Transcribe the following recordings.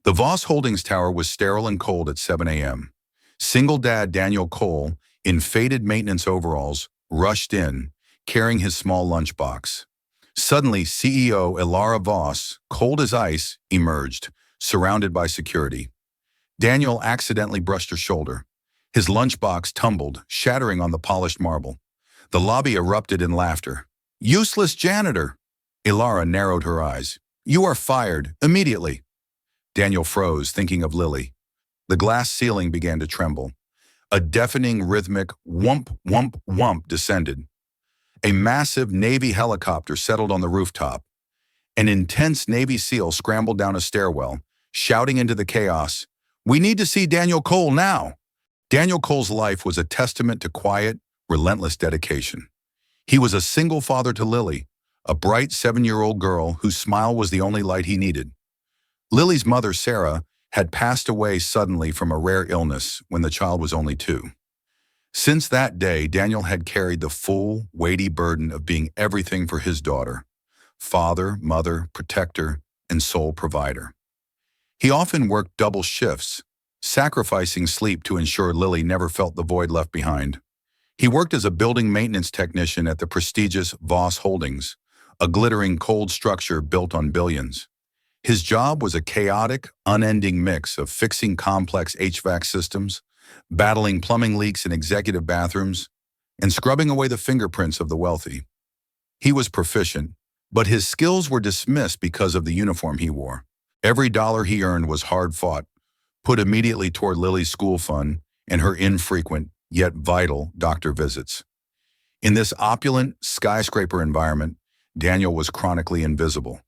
The Voss Holdings tower was sterile and cold at 7 a.m. Single dad Daniel Cole, in faded maintenance overalls, rushed in, carrying his small lunchbox. Suddenly, CEO Ilara Voss, cold as ice, emerged, surrounded by security. Daniel accidentally brushed her shoulder. His lunchbox tumbled, shattering on the polished marble. The lobby erupted in laughter. "Useless janitor!" Ilara narrowed her eyes. "You are fired, immediately." Daniel froze, thinking of Lily. The glass ceiling began to tremble. A deafening, rhythmic whump, whump, whump descended. A massive Navy helicopter settled on the rooftop. An intense Navy SEAL scrambled down a stairwell, shouting into the chaos, "We need to see Daniel Cole now!" Daniel Cole's life was a testament to quiet, relentless dedication. He was a single father to Lily, a bright 7-year-old girl whose smile was the only light he needed. Lily's mother, Sarah, had passed away suddenly from a rare illness when the child was only 2. Since that day, Daniel had carried the full, weighty burden of being everything for his daughter: father, mother, protector, and sole provider. He often worked double shifts, sacrificing sleep to ensure Lily never felt the void left behind. He worked as a building maintenance technician at the prestigious Voss Holdings, a glittering cold structure built on billions. His job was a chaotic, unending mix of fixing complex HVAC systems, battling plumbing leaks in executive bathrooms, and scrubbing away the fingerprints of the wealthy. He was proficient, but his skills were dismissed because of the uniform he wore. Every dollar he earned was hard-fought, put immediately toward Lily's school fund and her infrequent, yet vital, doctor visits. In this opulent, skyscraper environment, Daniel was chronically invisible.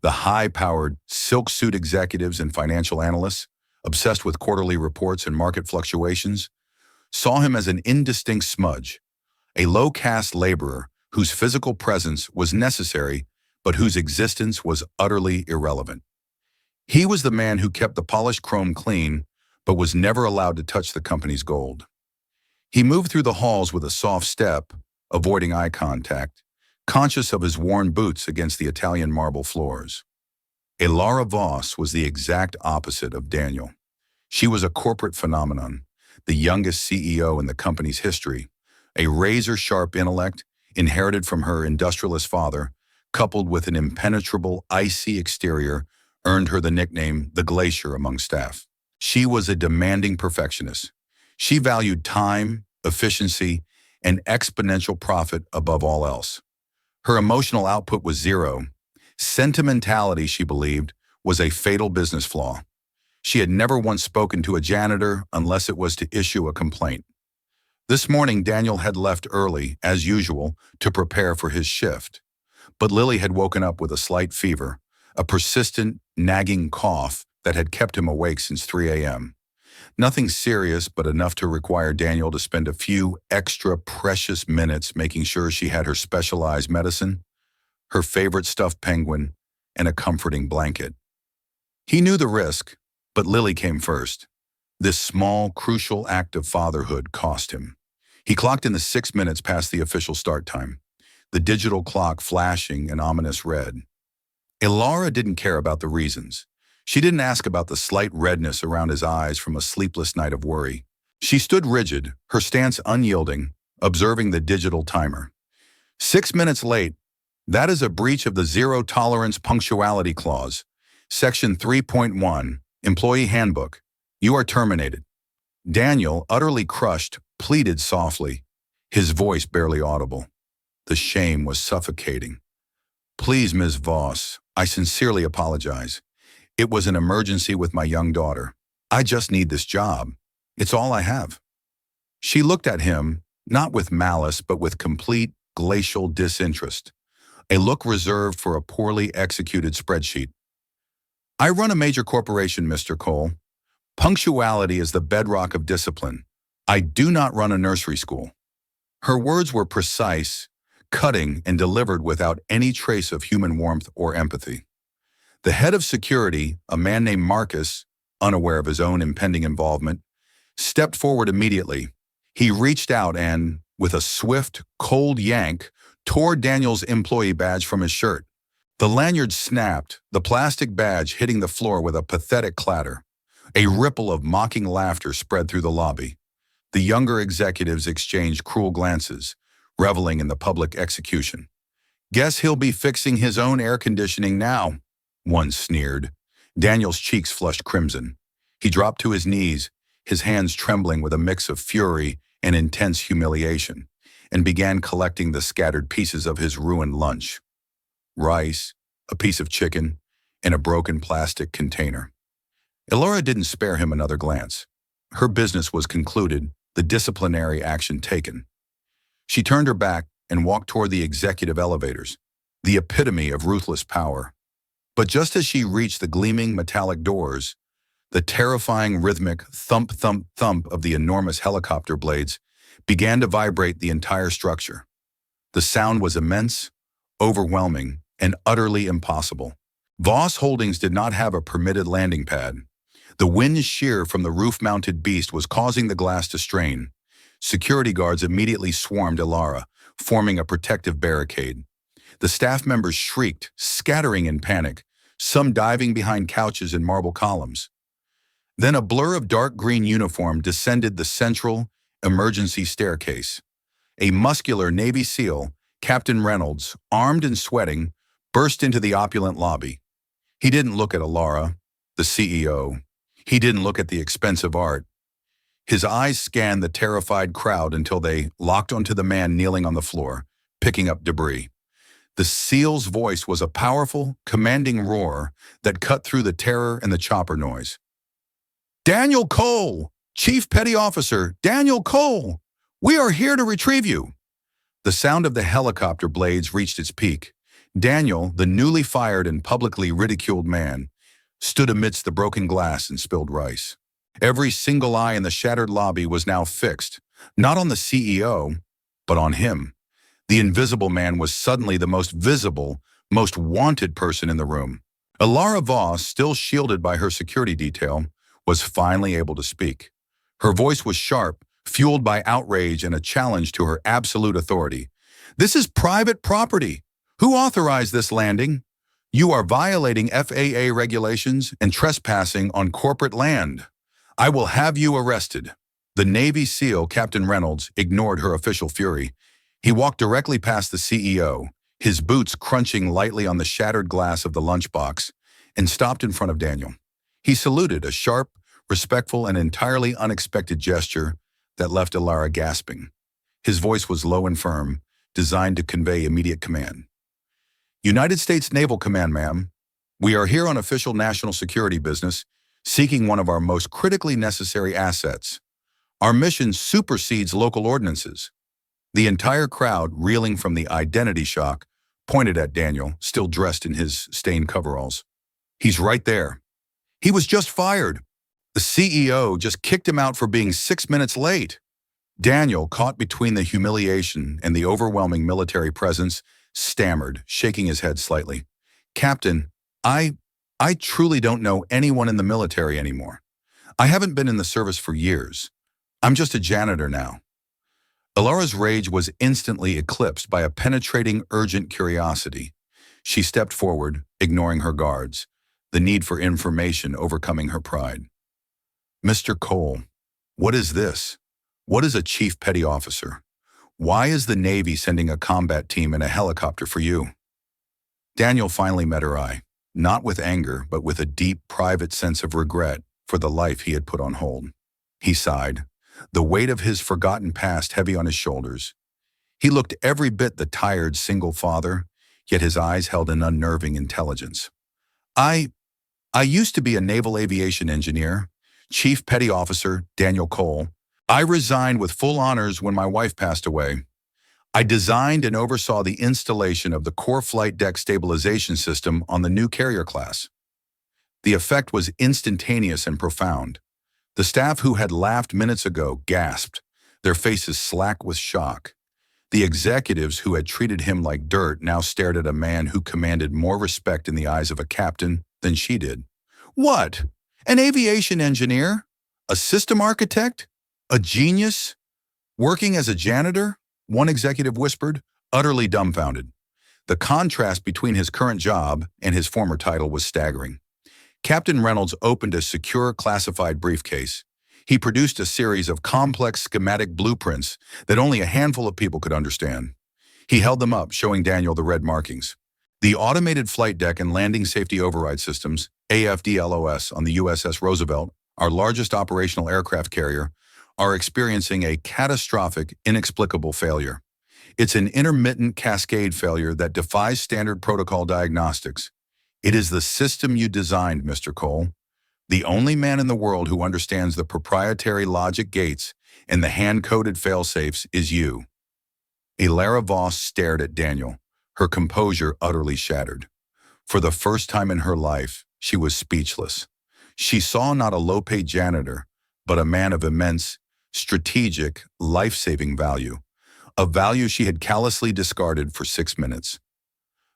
The high-powered, silk-suit executives and financial analysts, obsessed with quarterly reports and market fluctuations, saw him as an indistinct smudge, a low-caste laborer whose physical presence was necessary but whose existence was utterly irrelevant. He was the man who kept the polished chrome clean but was never allowed to touch the company's gold. He moved through the halls with a soft step, avoiding eye contact, conscious of his worn boots against the Italian marble floors. Ilara Voss was the exact opposite of Daniel. She was a corporate phenomenon, the youngest CEO in the company's history, a razor-sharp intellect inherited from her industrialist father, coupled with an impenetrable, icy exterior, earned her the nickname the Glacier among staff. She was a demanding perfectionist. She valued time, efficiency, and exponential profit above all else. Her emotional output was zero. Sentimentality, she believed, was a fatal business flaw. She had never once spoken to a janitor unless it was to issue a complaint. This morning, Daniel had left early, as usual, to prepare for his shift. But Lily had woken up with a slight fever, a persistent, nagging cough that had kept him awake since 3 a.m. Nothing serious, but enough to require Daniel to spend a few extra precious minutes making sure she had her specialized medicine, her favorite stuffed penguin, and a comforting blanket. He knew the risk, but Lily came first. This small, crucial act of fatherhood cost him. He clocked in the 6 minutes past the official start time, the digital clock flashing an ominous red. Ilara didn't care about the reasons. She didn't ask about the slight redness around his eyes from a sleepless night of worry. She stood rigid, her stance unyielding, observing the digital timer. 6 minutes late, that is a breach of the zero-tolerance punctuality clause. Section 3.1, Employee Handbook. You are terminated. Daniel, utterly crushed, pleaded softly, his voice barely audible. The shame was suffocating. "Please, Ms. Voss, I sincerely apologize. It was an emergency with my young daughter. I just need this job. It's all I have." She looked at him, not with malice, but with complete, glacial disinterest, a look reserved for a poorly executed spreadsheet. "I run a major corporation, Mr. Cole. Punctuality is the bedrock of discipline. I do not run a nursery school." Her words were precise, cutting, and delivered without any trace of human warmth or empathy. The head of security, a man named Marcus, unaware of his own impending involvement, stepped forward immediately. He reached out and, with a swift, cold yank, tore Daniel's employee badge from his shirt. The lanyard snapped, the plastic badge hitting the floor with a pathetic clatter. A ripple of mocking laughter spread through the lobby. The younger executives exchanged cruel glances, reveling in the public execution. "Guess he'll be fixing his own air conditioning now," one sneered. Daniel's cheeks flushed crimson. He dropped to his knees, his hands trembling with a mix of fury and intense humiliation, and began collecting the scattered pieces of his ruined lunch. Rice, a piece of chicken, and a broken plastic container. Elora didn't spare him another glance. Her business was concluded, the disciplinary action taken. She turned her back and walked toward the executive elevators, the epitome of ruthless power. But just as she reached the gleaming metallic doors, the terrifying rhythmic thump, thump, thump of the enormous helicopter blades began to vibrate the entire structure. The sound was immense, overwhelming, and utterly impossible. Voss Holdings did not have a permitted landing pad. The wind shear from the roof-mounted beast was causing the glass to strain. Security guards immediately swarmed Elara, forming a protective barricade. The staff members shrieked, scattering in panic, some diving behind couches and marble columns. Then a blur of dark green uniform descended the central, emergency staircase. A muscular Navy SEAL, Captain Reynolds, armed and sweating, burst into the opulent lobby. He didn't look at Elara, the CEO. He didn't look at the expensive art. His eyes scanned the terrified crowd until they locked onto the man kneeling on the floor, picking up debris. The SEAL's voice was a powerful, commanding roar that cut through the terror and the chopper noise. "Daniel Cole! Chief Petty Officer Daniel Cole! We are here to retrieve you!" The sound of the helicopter blades reached its peak. Daniel, the newly fired and publicly ridiculed man, stood amidst the broken glass and spilled rice. Every single eye in the shattered lobby was now fixed, not on the CEO, but on him. The invisible man was suddenly the most visible, most wanted person in the room. Elara Voss, still shielded by her security detail, was finally able to speak. Her voice was sharp, fueled by outrage and a challenge to her absolute authority. "This is private property. Who authorized this landing? You are violating FAA regulations and trespassing on corporate land. I will have you arrested." The Navy SEAL, Captain Reynolds, ignored her official fury. He walked directly past the CEO, his boots crunching lightly on the shattered glass of the lunchbox, and stopped in front of Daniel. He saluted, a sharp, respectful, and entirely unexpected gesture that left Elara gasping. His voice was low and firm, designed to convey immediate command. "United States Naval Command, ma'am. We are here on official national security business, seeking one of our most critically necessary assets. Our mission supersedes local ordinances." The entire crowd, reeling from the identity shock, pointed at Daniel, still dressed in his stained coveralls. "He's right there. He was just fired. The CEO just kicked him out for being 6 minutes late." Daniel, caught between the humiliation and the overwhelming military presence, stammered, shaking his head slightly. "Captain, I truly don't know anyone in the military anymore. I haven't been in the service for years. I'm just a janitor now." Elara's rage was instantly eclipsed by a penetrating, urgent curiosity. She stepped forward, ignoring her guards, the need for information overcoming her pride. "Mr. Cole, what is this? What is a chief petty officer? Why is the Navy sending a combat team in a helicopter for you?" Daniel finally met her eye, not with anger, but with a deep, private sense of regret for the life he had put on hold. He sighed, the weight of his forgotten past heavy on his shoulders. He looked every bit the tired single father, yet his eyes held an unnerving intelligence. I used to be a naval aviation engineer, Chief Petty Officer Daniel Cole. I resigned with full honors when my wife passed away. I designed and oversaw the installation of the core flight deck stabilization system on the new carrier class. The effect was instantaneous and profound. The staff who had laughed minutes ago gasped, their faces slack with shock. The executives who had treated him like dirt now stared at a man who commanded more respect in the eyes of a captain than she did. "What? An aviation engineer? A system architect? A genius? Working as a janitor?" one executive whispered, utterly dumbfounded. The contrast between his current job and his former title was staggering. Captain Reynolds opened a secure classified briefcase. He produced a series of complex schematic blueprints that only a handful of people could understand. He held them up, showing Daniel the red markings. The automated flight deck and landing safety override systems, AFDLOS, on the USS Roosevelt, our largest operational aircraft carrier, are experiencing a catastrophic, inexplicable failure. It's an intermittent cascade failure that defies standard protocol diagnostics. It is the system you designed, Mr. Cole. The only man in the world who understands the proprietary logic gates and the hand-coded failsafes is you. Elara Voss stared at Daniel, her composure utterly shattered. For the first time in her life, she was speechless. She saw not a low-paid janitor, but a man of immense, strategic, life-saving value, a value she had callously discarded for 6 minutes.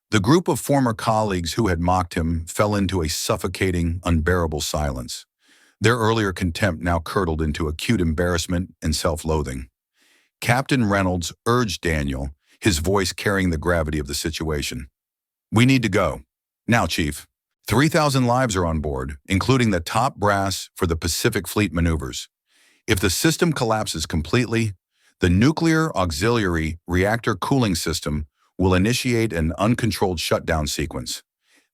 The group of former colleagues who had mocked him fell into a suffocating, unbearable silence. Their earlier contempt now curdled into acute embarrassment and self-loathing. Captain Reynolds urged Daniel, his voice carrying the gravity of the situation. "We need to go. Now, Chief. 3,000 lives are on board, including the top brass for the Pacific Fleet maneuvers. If the system collapses completely, the nuclear auxiliary reactor cooling system will initiate an uncontrolled shutdown sequence.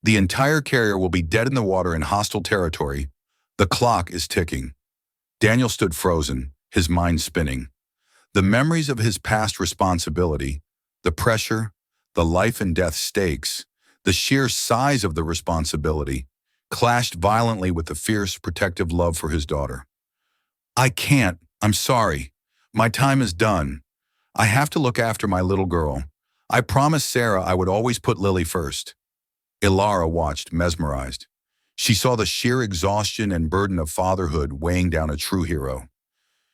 The entire carrier will be dead in the water in hostile territory. The clock is ticking." Daniel stood frozen, his mind spinning. The memories of his past responsibility, the pressure, the life and death stakes, the sheer size of the responsibility, clashed violently with the fierce, protective love for his daughter. "I can't. I'm sorry. My time is done. I have to look after my little girl. I promised Sarah I would always put Lily first." Elara watched, mesmerized. She saw the sheer exhaustion and burden of fatherhood weighing down a true hero.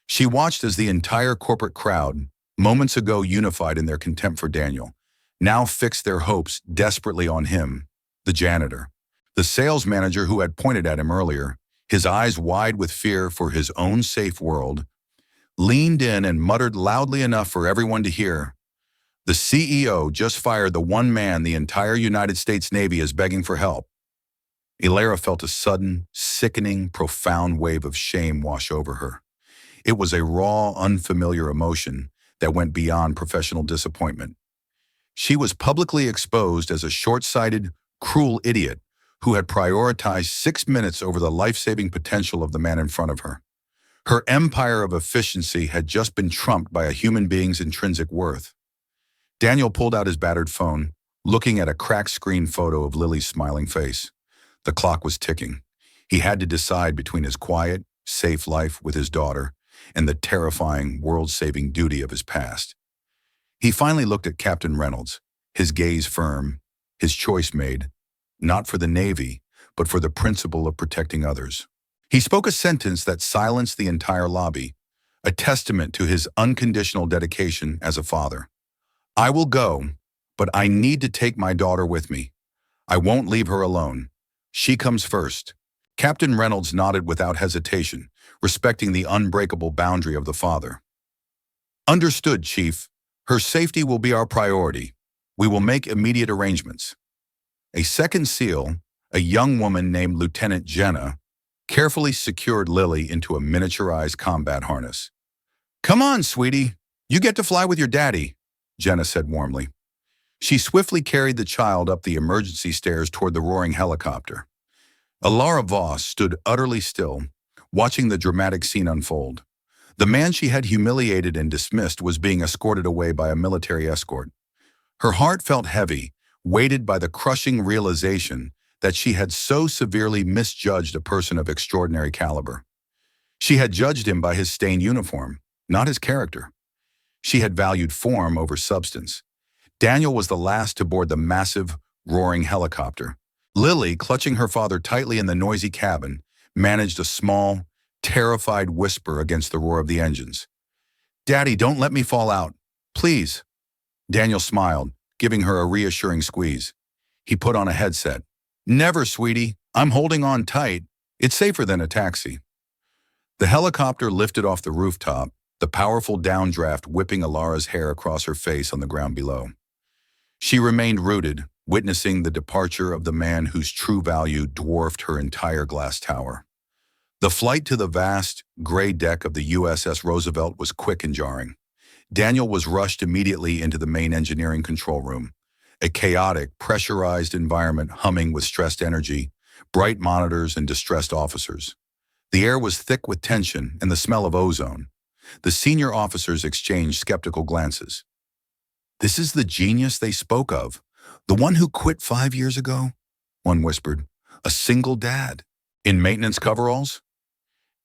She watched as the entire corporate crowd, moments ago unified in their contempt for Daniel, now fixed their hopes desperately on him, the janitor. The sales manager who had pointed at him earlier, his eyes wide with fear for his own safe world, leaned in and muttered loudly enough for everyone to hear, "The CEO just fired the one man the entire United States Navy is begging for help." Elara felt a sudden, sickening, profound wave of shame wash over her. It was a raw, unfamiliar emotion that went beyond professional disappointment. She was publicly exposed as a short-sighted, cruel idiot who had prioritized 6 minutes over the life-saving potential of the man in front of her. Her empire of efficiency had just been trumped by a human being's intrinsic worth. Daniel pulled out his battered phone, looking at a cracked screen photo of Lily's smiling face. The clock was ticking. He had to decide between his quiet, safe life with his daughter and the terrifying, world-saving duty of his past. He finally looked at Captain Reynolds, his gaze firm, his choice made, not for the Navy, but for the principle of protecting others. He spoke a sentence that silenced the entire lobby, a testament to his unconditional dedication as a father. "I will go, but I need to take my daughter with me. I won't leave her alone. She comes first." Captain Reynolds nodded without hesitation, respecting the unbreakable boundary of the father. "Understood, Chief. Her safety will be our priority. We will make immediate arrangements." A second SEAL, a young woman named Lieutenant Jenna, carefully secured Lily into a miniaturized combat harness. "Come on, sweetie. You get to fly with your daddy," Jenna said warmly. She swiftly carried the child up the emergency stairs toward the roaring helicopter. Elara Voss stood utterly still, watching the dramatic scene unfold. The man she had humiliated and dismissed was being escorted away by a military escort. Her heart felt heavy, weighted by the crushing realization that she had so severely misjudged a person of extraordinary caliber. She had judged him by his stained uniform, not his character. She had valued form over substance. Daniel was the last to board the massive, roaring helicopter. Lily, clutching her father tightly in the noisy cabin, managed a small, terrified whisper against the roar of the engines. "Daddy, don't let me fall out. Please." Daniel smiled, giving her a reassuring squeeze. He put on a headset. "Never, sweetie. I'm holding on tight. It's safer than a taxi." The helicopter lifted off the rooftop, the powerful downdraft whipping Elara's hair across her face on the ground below. She remained rooted, witnessing the departure of the man whose true value dwarfed her entire glass tower. The flight to the vast, gray deck of the USS Roosevelt was quick and jarring. Daniel was rushed immediately into the main engineering control room, a chaotic, pressurized environment humming with stressed energy, bright monitors, and distressed officers. The air was thick with tension and the smell of ozone. The senior officers exchanged skeptical glances. "This is the genius they spoke of. The one who quit 5 years ago?" One whispered. "A single dad. In maintenance coveralls?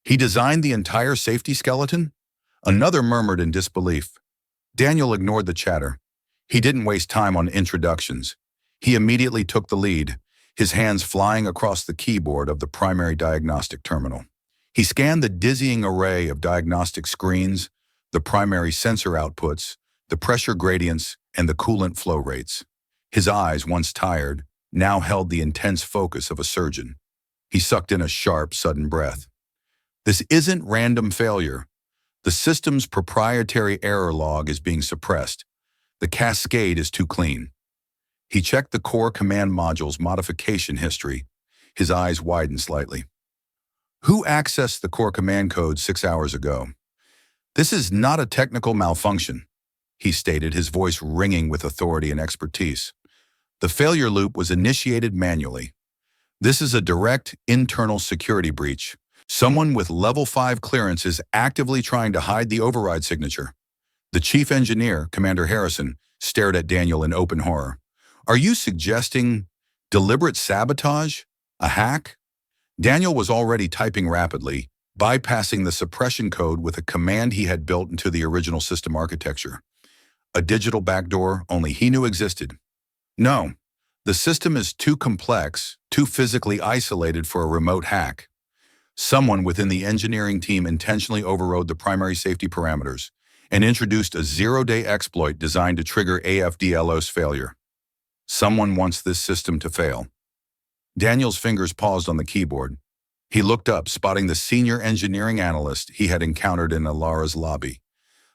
He designed the entire safety skeleton?" Another murmured in disbelief. Daniel ignored the chatter. He didn't waste time on introductions. He immediately took the lead, his hands flying across the keyboard of the primary diagnostic terminal. He scanned the dizzying array of diagnostic screens, the primary sensor outputs, the pressure gradients, and the coolant flow rates. His eyes, once tired, now held the intense focus of a surgeon. He sucked in a sharp, sudden breath. This isn't random failure. The system's proprietary error log is being suppressed. The cascade is too clean. He checked the core command module's modification history. His eyes widened slightly. Who accessed the core command code 6 hours ago? "This is not a technical malfunction," he stated, his voice ringing with authority and expertise. "The failure loop was initiated manually. This is a direct internal security breach. Someone with level 5 clearance is actively trying to hide the override signature." The chief engineer, Commander Harrison, stared at Daniel in open horror. "Are you suggesting deliberate sabotage? A hack?" Daniel was already typing rapidly, bypassing the suppression code with a command he had built into the original system architecture. A digital backdoor only he knew existed. "No, the system is too complex, too physically isolated for a remote hack. Someone within the engineering team intentionally overrode the primary safety parameters and introduced a zero-day exploit designed to trigger AFDLO's failure. Someone wants this system to fail." Daniel's fingers paused on the keyboard. He looked up, spotting the senior engineering analyst he had encountered in Alara's lobby.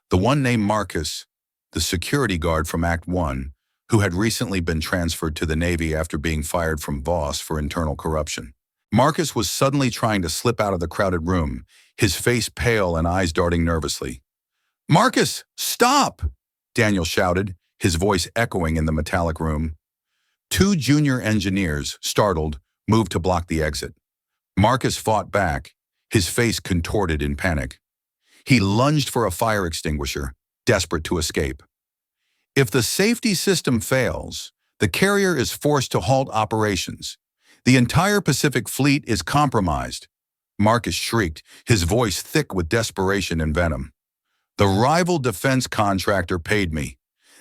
The one named Marcus, the security guard from Act 1, who had recently been transferred to the Navy after being fired from Voss for internal corruption. Marcus was suddenly trying to slip out of the crowded room, his face pale and eyes darting nervously. "Marcus, stop!" Daniel shouted, his voice echoing in the metallic room. Two junior engineers, startled, moved to block the exit. Marcus fought back, his face contorted in panic. He lunged for a fire extinguisher, desperate to escape. "If the safety system fails, the carrier is forced to halt operations. The entire Pacific Fleet is compromised," Marcus shrieked, his voice thick with desperation and venom. "The rival defense contractor paid me.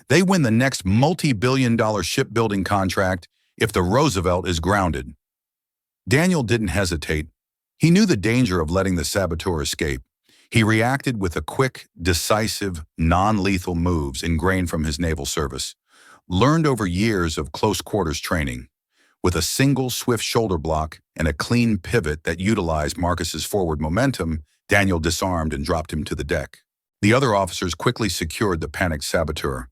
They win the next multi-billion-dollar shipbuilding contract if the Roosevelt is grounded." Daniel didn't hesitate. He knew the danger of letting the saboteur escape. He reacted with a quick, decisive, non-lethal moves ingrained from his naval service, learned over years of close-quarters training. With a single swift shoulder block and a clean pivot that utilized Marcus's forward momentum, Daniel disarmed and dropped him to the deck. The other officers quickly secured the panicked saboteur.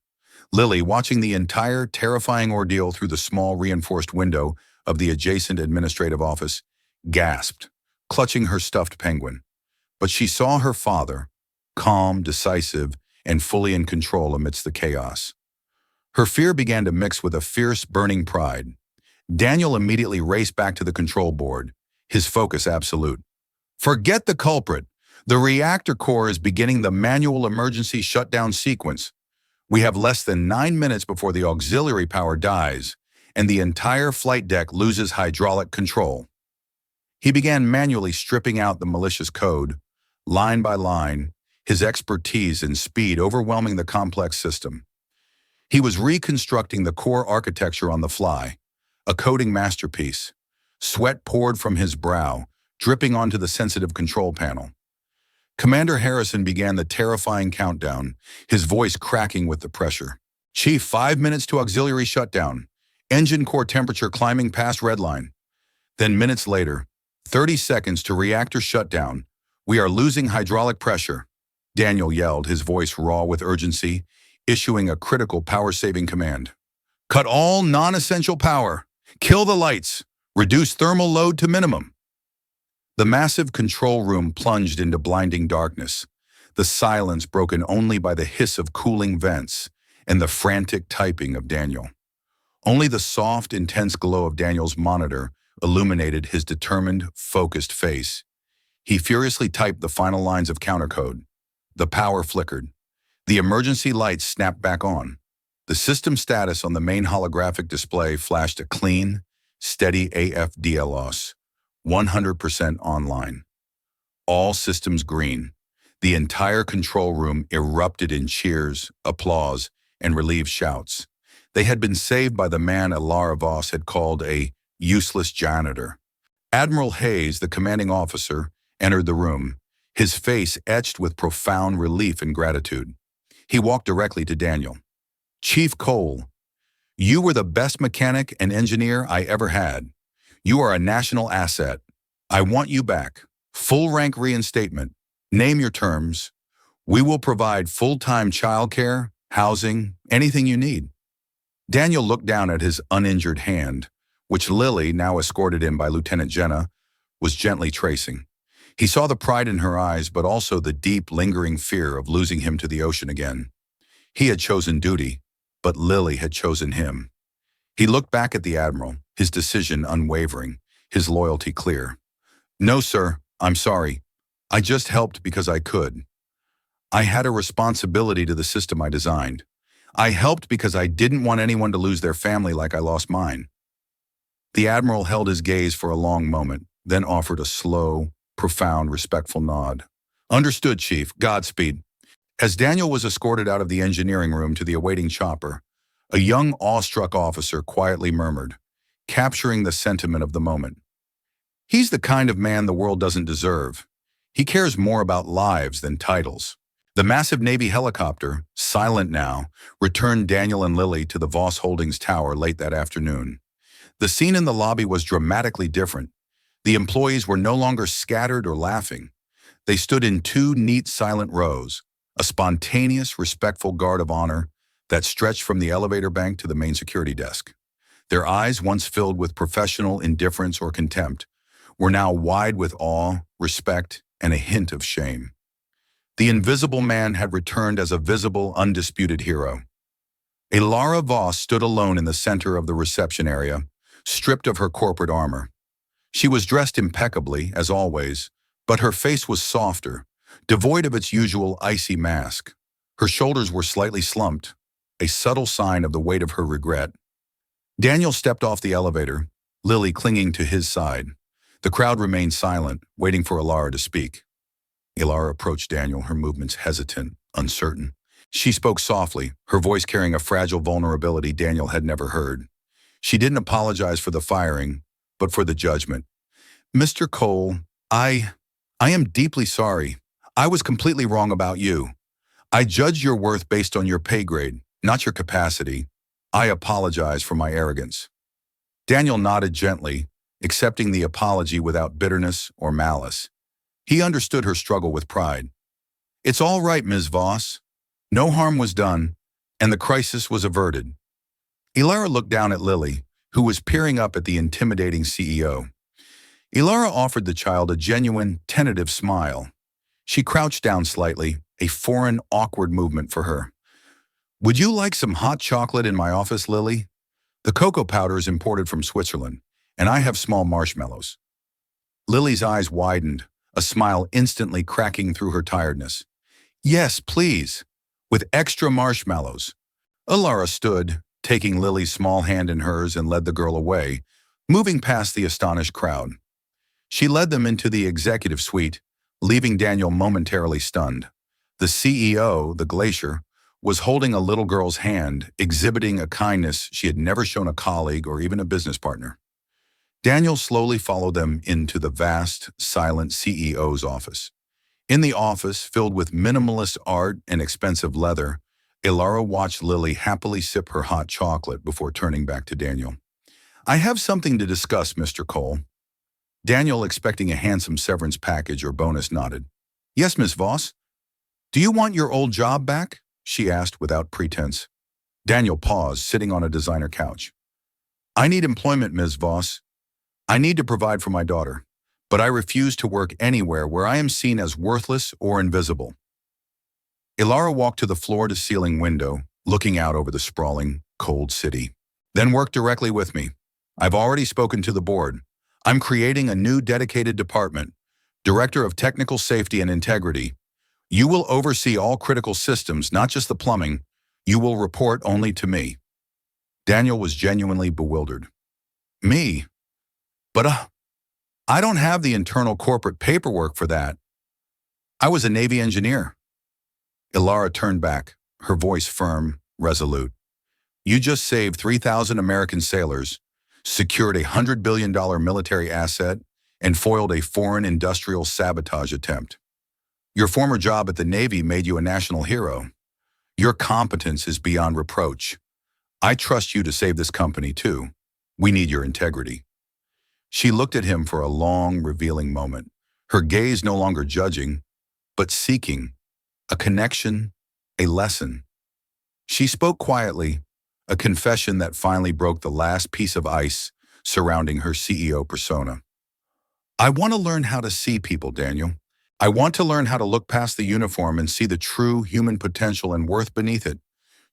Lily, watching the entire terrifying ordeal through the small reinforced window of the adjacent administrative office, gasped, clutching her stuffed penguin. But she saw her father, calm, decisive, and fully in control amidst the chaos. Her fear began to mix with a fierce, burning pride. Daniel immediately raced back to the control board, his focus absolute. "Forget the culprit. The reactor core is beginning the manual emergency shutdown sequence. We have less than 9 minutes before the auxiliary power dies, and the entire flight deck loses hydraulic control." He began manually stripping out the malicious code, line by line, his expertise and speed overwhelming the complex system. He was reconstructing the core architecture on the fly, a coding masterpiece. Sweat poured from his brow, dripping onto the sensitive control panel. Commander Harrison began the terrifying countdown, his voice cracking with the pressure. "Chief, 5 minutes to auxiliary shutdown. Engine core temperature climbing past redline." Then minutes later, 30 seconds to reactor shutdown. "We are losing hydraulic pressure," Daniel yelled, his voice raw with urgency, issuing a critical power-saving command. Cut all non-essential power. Kill the lights. Reduce thermal load to minimum. The massive control room plunged into blinding darkness, the silence broken only by the hiss of cooling vents and the frantic typing of Daniel. Only the soft, intense glow of Daniel's monitor illuminated his determined, focused face. He furiously typed the final lines of countercode. The power flickered. The emergency lights snapped back on. The system status on the main holographic display flashed a clean, steady AF DLOS, 100% online. All systems green. The entire control room erupted in cheers, applause, and relieved shouts. They had been saved by the man Ilara Voss had called a useless janitor. Admiral Hayes, the commanding officer, entered the room, his face etched with profound relief and gratitude. He walked directly to Daniel. Chief Cole, you were the best mechanic and engineer I ever had. You are a national asset. I want you back. Full rank reinstatement. Name your terms. We will provide full-time childcare, housing, anything you need. Daniel looked down at his uninjured hand, which Lily, now escorted in by Lieutenant Jenna, was gently tracing. He saw the pride in her eyes, but also the deep, lingering fear of losing him to the ocean again. He had chosen duty, but Lily had chosen him. He looked back at the Admiral, his decision unwavering, his loyalty clear. No, sir, I'm sorry. I just helped because I could. I had a responsibility to the system I designed. I helped because I didn't want anyone to lose their family like I lost mine. The Admiral held his gaze for a long moment, then offered a slow, profound, respectful nod. Understood, Chief. Godspeed. As Daniel was escorted out of the engineering room to the awaiting chopper, a young, awestruck officer quietly murmured, capturing the sentiment of the moment. He's the kind of man the world doesn't deserve. He cares more about lives than titles. The massive Navy helicopter, silent now, returned Daniel and Lily to the Voss Holdings Tower late that afternoon. The scene in the lobby was dramatically different. The employees were no longer scattered or laughing. They stood in two neat, silent rows, a spontaneous, respectful guard of honor that stretched from the elevator bank to the main security desk. Their eyes, once filled with professional indifference or contempt, were now wide with awe, respect, and a hint of shame. The invisible man had returned as a visible, undisputed hero. Ilara Voss stood alone in the center of the reception area, stripped of her corporate armor. She was dressed impeccably, as always, but her face was softer, devoid of its usual icy mask. Her shoulders were slightly slumped, a subtle sign of the weight of her regret. Daniel stepped off the elevator, Lily clinging to his side. The crowd remained silent, waiting for Ilara to speak. Ilara approached Daniel, her movements hesitant, uncertain. She spoke softly, her voice carrying a fragile vulnerability Daniel had never heard. She didn't apologize for the firing, but for the judgment. Mr. Cole, I am deeply sorry. I was completely wrong about you. I judged your worth based on your pay grade, not your capacity. I apologize for my arrogance. Daniel nodded gently, accepting the apology without bitterness or malice. He understood her struggle with pride. It's all right, Ms. Voss. No harm was done, and the crisis was averted. Ilara looked down at Lily, who was peering up at the intimidating CEO. Ilara offered the child a genuine, tentative smile. She crouched down slightly, a foreign, awkward movement for her. Would you like some hot chocolate in my office, Lily? The cocoa powder is imported from Switzerland, and I have small marshmallows. Lily's eyes widened, a smile instantly cracking through her tiredness. Yes, please, with extra marshmallows. Ilara stood, taking Lily's small hand in hers and led the girl away, moving past the astonished crowd. She led them into the executive suite, leaving Daniel momentarily stunned. The CEO, the Glacier, was holding a little girl's hand, exhibiting a kindness she had never shown a colleague or even a business partner. Daniel slowly followed them into the vast, silent CEO's office. In the office, filled with minimalist art and expensive leather, Ilara watched Lily happily sip her hot chocolate before turning back to Daniel. I have something to discuss, Mr. Cole. Daniel, expecting a handsome severance package or bonus, nodded. Yes, Miss Voss. Do you want your old job back? She asked without pretense. Daniel paused, sitting on a designer couch. I need employment, Ms. Voss. I need to provide for my daughter, but I refuse to work anywhere where I am seen as worthless or invisible. Ilara walked to the floor-to-ceiling window, looking out over the sprawling, cold city. Then work directly with me. I've already spoken to the board. I'm creating a new dedicated department, Director of Technical Safety and Integrity. You will oversee all critical systems, not just the plumbing. You will report only to me. Daniel was genuinely bewildered. Me? But I don't have the internal corporate paperwork for that. I was a Navy engineer. Ilara turned back, her voice firm, resolute. You just saved 3,000 American sailors, secured a $100 billion military asset, and foiled a foreign industrial sabotage attempt. Your former job at the Navy made you a national hero. Your competence is beyond reproach. I trust you to save this company, too. We need your integrity. She looked at him for a long, revealing moment, her gaze no longer judging, but seeking a connection, a lesson. She spoke quietly, a confession that finally broke the last piece of ice surrounding her CEO persona. I want to learn how to see people, Daniel. I want to learn how to look past the uniform and see the true human potential and worth beneath it,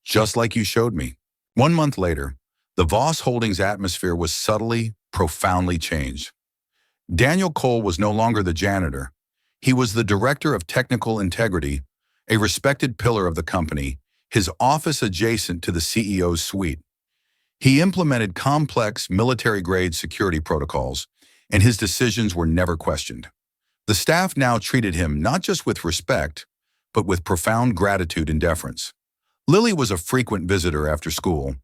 just like you showed me. 1 month later, the Voss Holdings atmosphere was subtly, profoundly changed. Daniel Cole was no longer the janitor. He was the Director of Technical Integrity, a respected pillar of the company, his office adjacent to the CEO's suite. He implemented complex military-grade security protocols, and his decisions were never questioned. The staff now treated him not just with respect, but with profound gratitude and deference. Lily was a frequent visitor after school.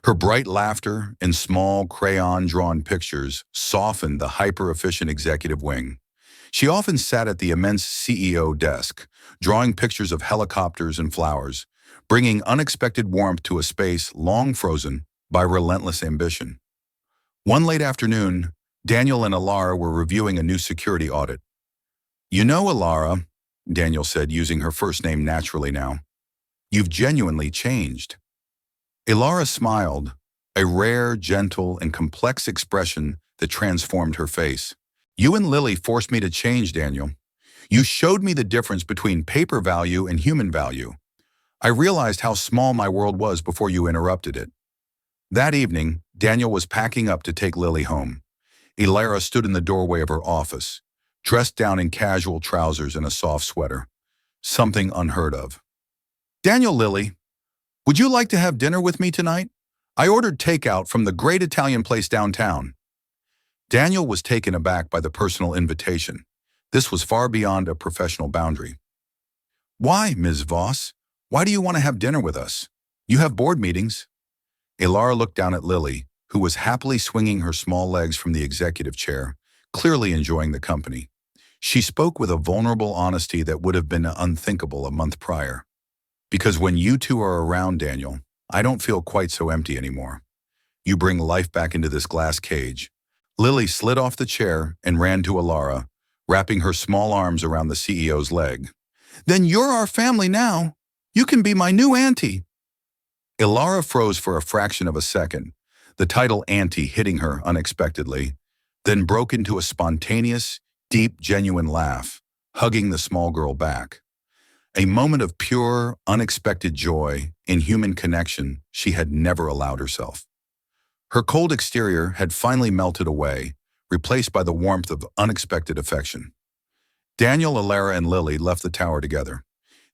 Her bright laughter and small crayon-drawn pictures softened the hyper-efficient executive wing. She often sat at the immense CEO desk, drawing pictures of helicopters and flowers, bringing unexpected warmth to a space long frozen by relentless ambition. One late afternoon, Daniel and Ilara were reviewing a new security audit. You know, Ilara, Daniel said, using her first name naturally now, you've genuinely changed. Ilara smiled, a rare, gentle, and complex expression that transformed her face. You and Lily forced me to change, Daniel. You showed me the difference between paper value and human value. I realized how small my world was before you interrupted it. That evening, Daniel was packing up to take Lily home. Ilara stood in the doorway of her office, dressed down in casual trousers and a soft sweater, something unheard of. Daniel, Lily, would you like to have dinner with me tonight? I ordered takeout from the great Italian place downtown. Daniel was taken aback by the personal invitation. This was far beyond a professional boundary. Why, Ms. Voss? Why do you want to have dinner with us? You have board meetings. Ilara looked down at Lily, who was happily swinging her small legs from the executive chair, clearly enjoying the company. She spoke with a vulnerable honesty that would have been unthinkable a month prior. Because when you two are around, Daniel, I don't feel quite so empty anymore. You bring life back into this glass cage. Lily slid off the chair and ran to Ilara, wrapping her small arms around the CEO's leg. Then you're our family now. You can be my new auntie. Ilara froze for a fraction of a second, the title auntie hitting her unexpectedly, then broke into a spontaneous, deep, genuine laugh, hugging the small girl back. A moment of pure, unexpected joy in human connection she had never allowed herself. Her cold exterior had finally melted away, replaced by the warmth of unexpected affection. Daniel, Ilara, and Lily left the tower together.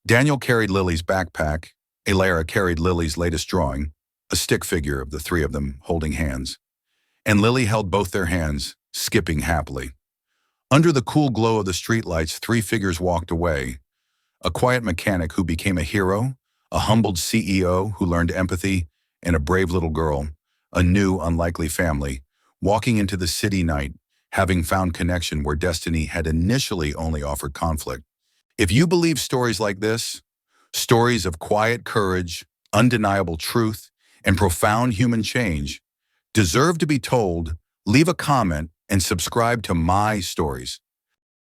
Daniel carried Lily's backpack. Ilara carried Lily's latest drawing, a stick figure of the three of them holding hands. And Lily held both their hands, skipping happily. Under the cool glow of the streetlights, three figures walked away. A quiet mechanic who became a hero, a humbled CEO who learned empathy, and a brave little girl, a new, unlikely family, walking into the city night, having found connection where destiny had initially only offered conflict. If you believe stories like this, stories of quiet courage, undeniable truth, and profound human change, deserve to be told, leave a comment and subscribe to my stories.